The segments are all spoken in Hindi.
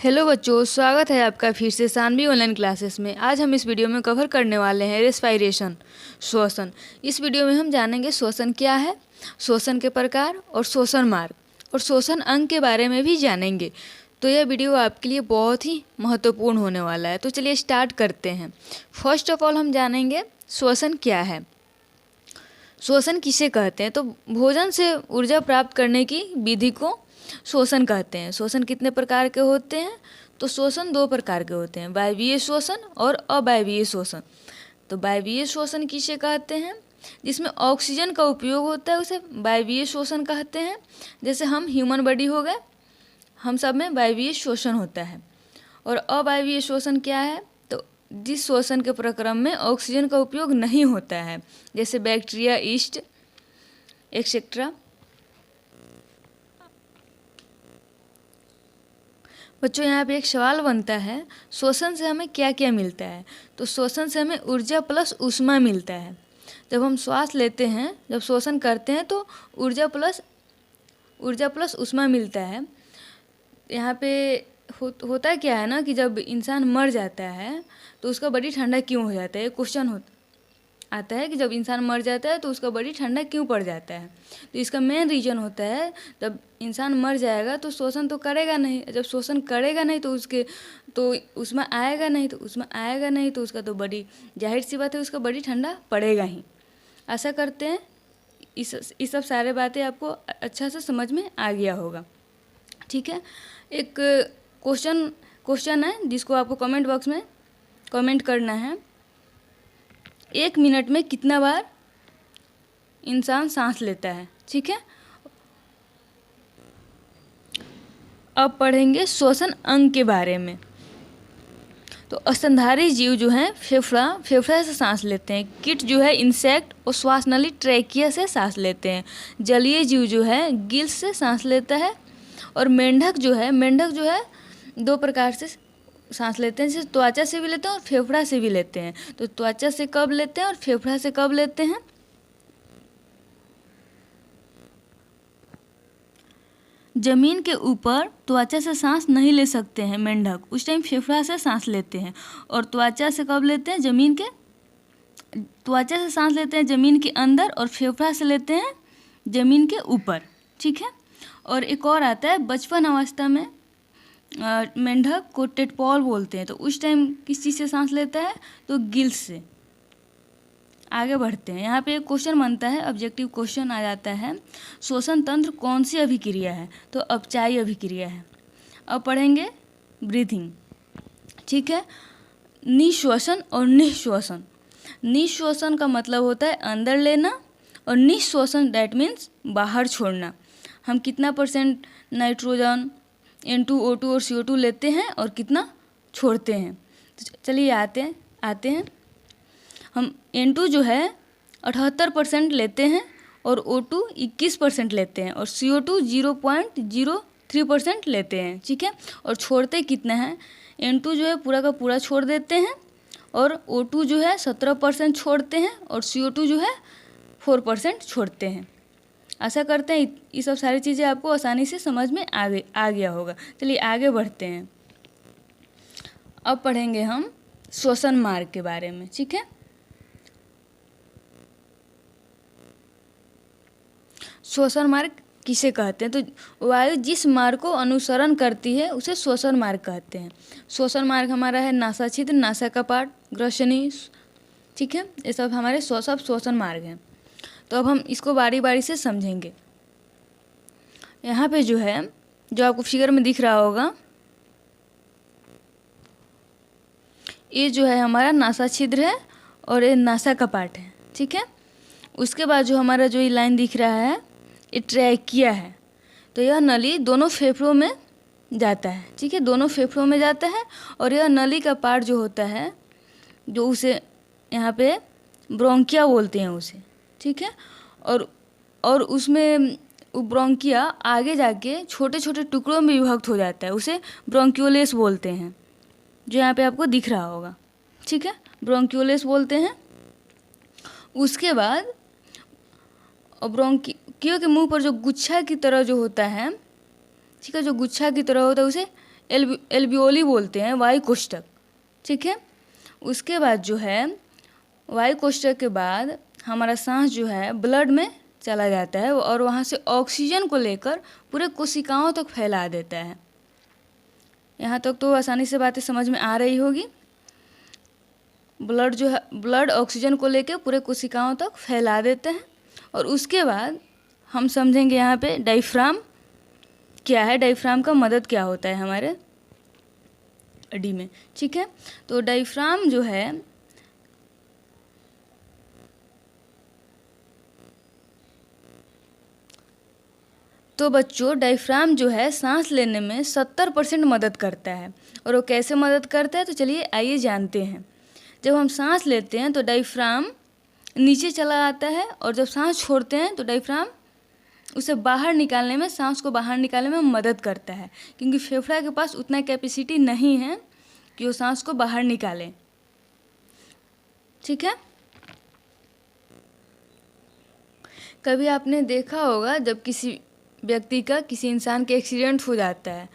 हेलो बच्चों, स्वागत है आपका फिर से सानवी ऑनलाइन क्लासेस में। आज हम इस वीडियो में कवर करने वाले हैं रेस्पिरेशन, श्वसन। इस वीडियो में हम जानेंगे श्वसन क्या है, श्वसन के प्रकार और श्वसन मार्ग और श्वसन अंग के बारे में भी जानेंगे। तो यह वीडियो आपके लिए बहुत ही महत्वपूर्ण होने वाला है। तो चलिए स्टार्ट करते हैं। फर्स्ट ऑफ ऑल हम जानेंगे श्वसन क्या है। श्वसन किसे कहते हैं? तो भोजन से ऊर्जा प्राप्त करने की विधि को श्वसन कहते हैं। श्वसन कितने प्रकार के होते हैं? तो श्वसन दो प्रकार के होते हैं, वायवीय श्वसन और अवायवीय श्वसन। तो वायवीय श्वसन किसे कहते हैं? जिसमें ऑक्सीजन का उपयोग होता है उसे वायवीय श्वसन कहते हैं। जैसे हम ह्यूमन बॉडी हो गए, हम सब में वायवीय श्वसन होता है। और अवायवीय श्वसन क्या है? तो जिस श्वसन के प्रक्रम में ऑक्सीजन का उपयोग नहीं होता है, जैसे बैक्टीरिया, ईस्ट एक्सेट्रा। बच्चों, यहाँ पे एक सवाल बनता है, श्वसन से हमें क्या क्या मिलता है? तो श्वसन से हमें ऊर्जा प्लस ऊष्मा मिलता है। जब हम श्वास लेते हैं, जब श्वसन करते हैं तो ऊर्जा प्लस ऊष्मा मिलता है। यहाँ पे होता क्या है ना कि जब इंसान मर जाता है तो उसका बॉडी ठंडा क्यों हो जाता है? क्वेश्चन आता है कि जब इंसान मर जाता है तो उसका बॉडी ठंडा क्यों पड़ जाता है? तो इसका मेन रीज़न होता है, जब इंसान मर जाएगा तो शोषण तो करेगा नहीं। जब शोषण करेगा नहीं तो उसमें आएगा नहीं तो उसका तो बॉडी, जाहिर सी बात है, उसका बॉडी ठंडा पड़ेगा ही। आशा करते हैं इस सब सारे बातें आपको अच्छा से समझ में आ गया होगा। ठीक है, एक क्वेश्चन है जिसको आपको कमेंट बॉक्स में कमेंट करना है। 1 मिनट में कितना बार इंसान सांस लेता है? ठीक है, अब पढ़ेंगे श्वसन अंग के बारे में। तो स्तनधारी जीव जो हैं फेफड़ा से सांस लेते हैं। कीट जो है इंसेक्ट और श्वास नली ट्रैकिया से सांस लेते हैं। जलीय जीव जो है गिल्स से सांस लेता है। और मेंढक जो है 2 प्रकार से सांस लेते हैं, जैसे त्वचा से भी लेते हैं और फेफड़ा से भी लेते हैं। तो त्वचा से कब लेते हैं और फेफड़ा से कब लेते हैं? जमीन के ऊपर त्वचा से सांस नहीं ले सकते हैं मेंढक, उस टाइम फेफड़ा से सांस लेते हैं। और त्वचा से कब लेते हैं? त्वचा से सांस लेते हैं जमीन के अंदर और फेफड़ा से लेते हैं जमीन के ऊपर। ठीक है, और एक और आता है, बचपन अवस्था में मेंढक को टेडपॉल बोलते हैं। तो उस टाइम किस चीज़ से सांस लेता है? तो गिल्स से। आगे बढ़ते हैं। यहाँ पे एक क्वेश्चन बनता है, ऑब्जेक्टिव क्वेश्चन आ जाता है, श्वसन तंत्र कौन सी अभिक्रिया है? तो अपचायी अभिक्रिया है। अब पढ़ेंगे ब्रीथिंग। ठीक है, निश्वसन और निःश्वसन। निःश्वसन का मतलब होता है अंदर लेना, और निःश्वसन दैट मीन्स बाहर छोड़ना। हम कितना % नाइट्रोजन, N2, O2 और CO2 लेते हैं और कितना छोड़ते हैं? तो चलिए आते हैं। हम N2 जो है 78% लेते हैं और O2 21% लेते हैं और CO2 0.03% लेते हैं। ठीक है, और छोड़ते कितना है? N2 जो है पूरा का पूरा छोड़ देते हैं और O2 जो है 17% छोड़ते हैं और CO2 जो है 4% छोड़ते हैं। आशा करते हैं ये सब सारी चीज़ें आपको आसानी से समझ में आ गया होगा। चलिए आगे बढ़ते हैं। अब पढ़ेंगे हम श्वसन मार्ग के बारे में। ठीक है, श्वसन मार्ग किसे कहते हैं? तो वायु जिस मार्ग को अनुसरण करती है उसे श्वसन मार्ग कहते हैं। श्वसन मार्ग हमारा है नासा छिद्र, नासा कपाट, ग्रसनी। ठीक है, ये सब हमारे सब श्वसन मार्ग हैं। तो अब हम इसको बारी बारी से समझेंगे। यहाँ पे जो है, जो आपको फिगर में दिख रहा होगा, ये जो है हमारा नासा छिद्र है और ये नासा कपाट है। ठीक है, उसके बाद जो हमारा जो ये लाइन दिख रहा है, ये ट्रैकिया है। तो यह नली दोनों फेफड़ों में जाता है। ठीक है, दोनों फेफड़ों में जाता है। और यह नली का पार्ट जो होता है, जो उसे यहाँ पे ब्रोंकिया बोलते हैं उसे। ठीक है, और उसमें ब्रोंकिया आगे जाके छोटे छोटे टुकड़ों में विभक्त हो जाता है, उसे ब्रोंक्यूलेस बोलते हैं, जो यहाँ पे आपको दिख रहा होगा। ठीक है, ब्रोंक्यूलेस बोलते हैं। उसके बाद ब्रोंकियो के मुंह पर जो गुच्छा की तरह जो होता है, ठीक है, जो गुच्छा की तरह होता है उसे एल्वियोली बोलते हैं, वायु कोष्ठक। ठीक है, उसके बाद जो है वायु कोष्ठक के बाद हमारा सांस जो है ब्लड में चला जाता है और वहाँ से ऑक्सीजन को लेकर पूरे कोशिकाओं तक फैला देता है। यहाँ तक तो आसानी से बातें समझ में आ रही होगी। ब्लड जो है, ब्लड ऑक्सीजन को लेकर पूरे कोशिकाओं तक फैला देते हैं। और उसके बाद हम समझेंगे यहाँ पे डायफ्राम क्या है, डायफ्राम का मदद क्या होता है हमारे बॉडी में। ठीक है, तो डायफ्राम जो है तो बच्चों डायफ्राम जो है सांस लेने में 70% मदद करता है। और वो कैसे मदद करता है, तो चलिए आइए जानते हैं। जब हम सांस लेते हैं तो डायफ्राम नीचे चला जाता है और जब सांस छोड़ते हैं तो डायफ्राम उसे बाहर निकालने में, सांस को बाहर निकालने में मदद करता है, क्योंकि फेफड़ा के पास उतना कैपेसिटी नहीं है कि वो सांस को बाहर निकाले। ठीक है, कभी आपने देखा होगा जब किसी व्यक्ति का, किसी इंसान का एक्सीडेंट हो जाता है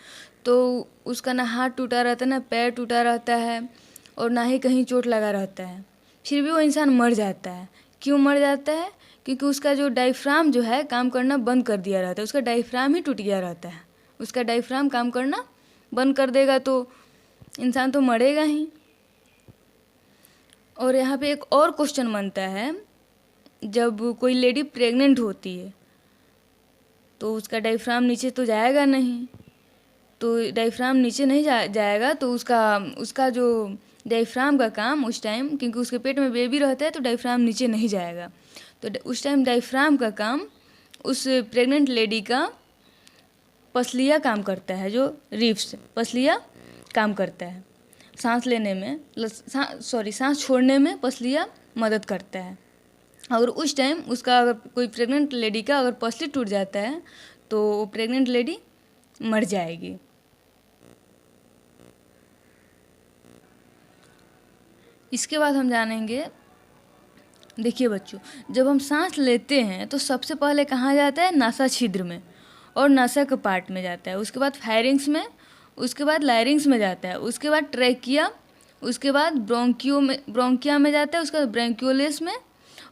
तो उसका ना हाथ टूटा रहता है, ना पैर टूटा रहता है और ना ही कहीं चोट लगा रहता है, फिर भी वो इंसान मर जाता है। क्यों मर जाता है? क्योंकि उसका जो डायफ्राम जो है काम करना बंद कर दिया रहता है, उसका डायफ्राम ही टूट गया रहता है। उसका डायफ्राम काम करना बंद कर देगा तो इंसान तो मरेगा ही। और यहाँ पे एक और क्वेश्चन बनता है, जब कोई लेडी प्रेग्नेंट होती है तो उसका डायफ्राम नीचे तो जाएगा नहीं, तो डायफ्राम नीचे नहीं जाएगा तो उसका जो डायफ्राम का काम उस टाइम, क्योंकि उसके पेट में बेबी रहता है तो डायफ्राम नीचे नहीं जाएगा, तो उस टाइम डायफ्राम का काम उस प्रेग्नेंट लेडी का पसलिया काम करता है, जो रिब्स पसलिया काम करता है। सांस लेने में सांस छोड़ने में पसलिया मदद करता है। अगर उस टाइम उसका, अगर कोई प्रेग्नेंट लेडी का अगर पसली टूट जाता है तो वो प्रेग्नेंट लेडी मर जाएगी। इसके बाद हम जानेंगे, देखिए बच्चों, जब हम सांस लेते हैं तो सबसे पहले कहाँ जाता है? नासा छिद्र में और नासा के पार्ट में जाता है, उसके बाद फायरिंग्स में, उसके बाद लायरिंग्स में जाता है, उसके बाद ट्रैकिया, उसके बाद ब्रोंकिया में जाता है, उसके बाद ब्रैंक्यूलेस में,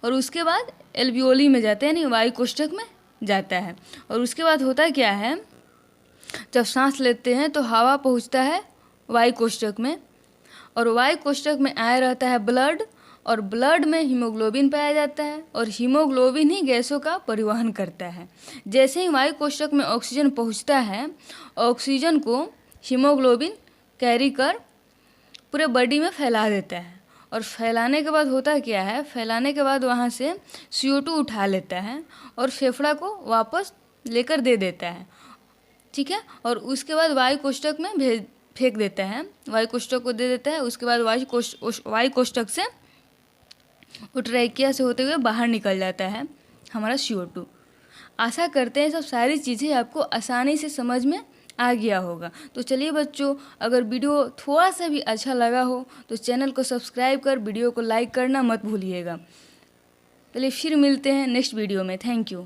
और उसके बाद एल्वियोली में जाता है, यानी वायु कोष्ठक में जाता है। और उसके बाद होता क्या है, जब सांस लेते हैं तो हवा पहुंचता है वायु कोष्ठक में और वायु कोष्ठक में आया रहता है ब्लड, और ब्लड में हीमोग्लोबिन पाया जाता है और हीमोग्लोबिन ही गैसों का परिवहन करता है। जैसे ही वायु कोष्ठक में ऑक्सीजन पहुंचता है, ऑक्सीजन को हीमोग्लोबिन कैरी कर पूरे बॉडी में फैला देता है, और फैलाने के बाद होता क्या है, फैलाने के बाद वहाँ से CO2 उठा लेता है और फेफड़ा को वापस लेकर दे देता है। ठीक है, और उसके बाद वायु कोष्ठक में फेंक देता है, वायु कोष्ठक को दे देता है। उसके बाद वायु कोष्ठक से ट्रैकिया से होते हुए बाहर निकल जाता है हमारा CO2। आशा करते हैं सब सारी चीज़ें आपको आसानी से समझ में आ गया होगा। तो चलिए बच्चों, अगर वीडियो थोड़ा सा भी अच्छा लगा हो तो चैनल को सब्सक्राइब कर वीडियो को लाइक करना मत भूलिएगा। चलिए फिर मिलते हैं नेक्स्ट वीडियो में। Thank you.